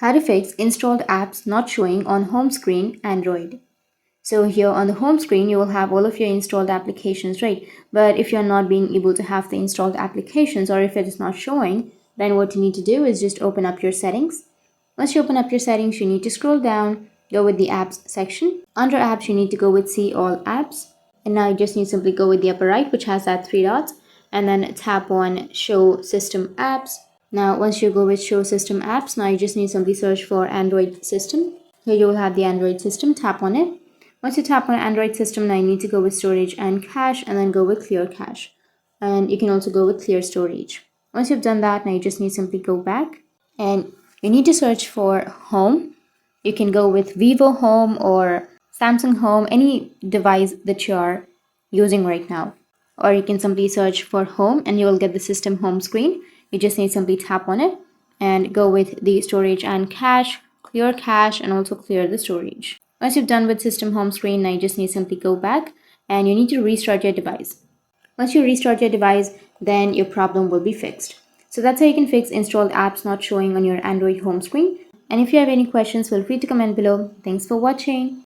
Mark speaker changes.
Speaker 1: How to fix installed apps not showing on home screen Android. So here on the home screen, you will have all of your installed applications, right? But if you're not being able to have the installed applications, or if it is not showing, then what you need to do is just open up your settings. Once you open up your settings, you need to scroll down, go with the apps section. Under apps, you need to go with see all apps. And now you just need to simply go with the upper right, which has that three dots, and then tap on show system apps. Now, once you go with show system apps, now you just need to simply search for Android system. Here you will have the Android system, tap on it. Once you tap on Android system, now you need to go with storage and cache and then go with clear cache. And you can also go with clear storage. Once you've done that, now you just need to simply go back and you need to search for home. You can go with Vivo Home or Samsung Home, any device that you are using right now. Or you can simply search for home and you will get the system home screen. You just need to simply tap on it and go with the storage and cache, clear cache, and also clear the storage. Once you've done with system home screen, now you just need to simply go back and you need to restart your device. Once you restart your device, then your problem will be fixed. So that's how you can fix installed apps not showing on your Android home screen. And if you have any questions, feel free to comment below. Thanks for watching.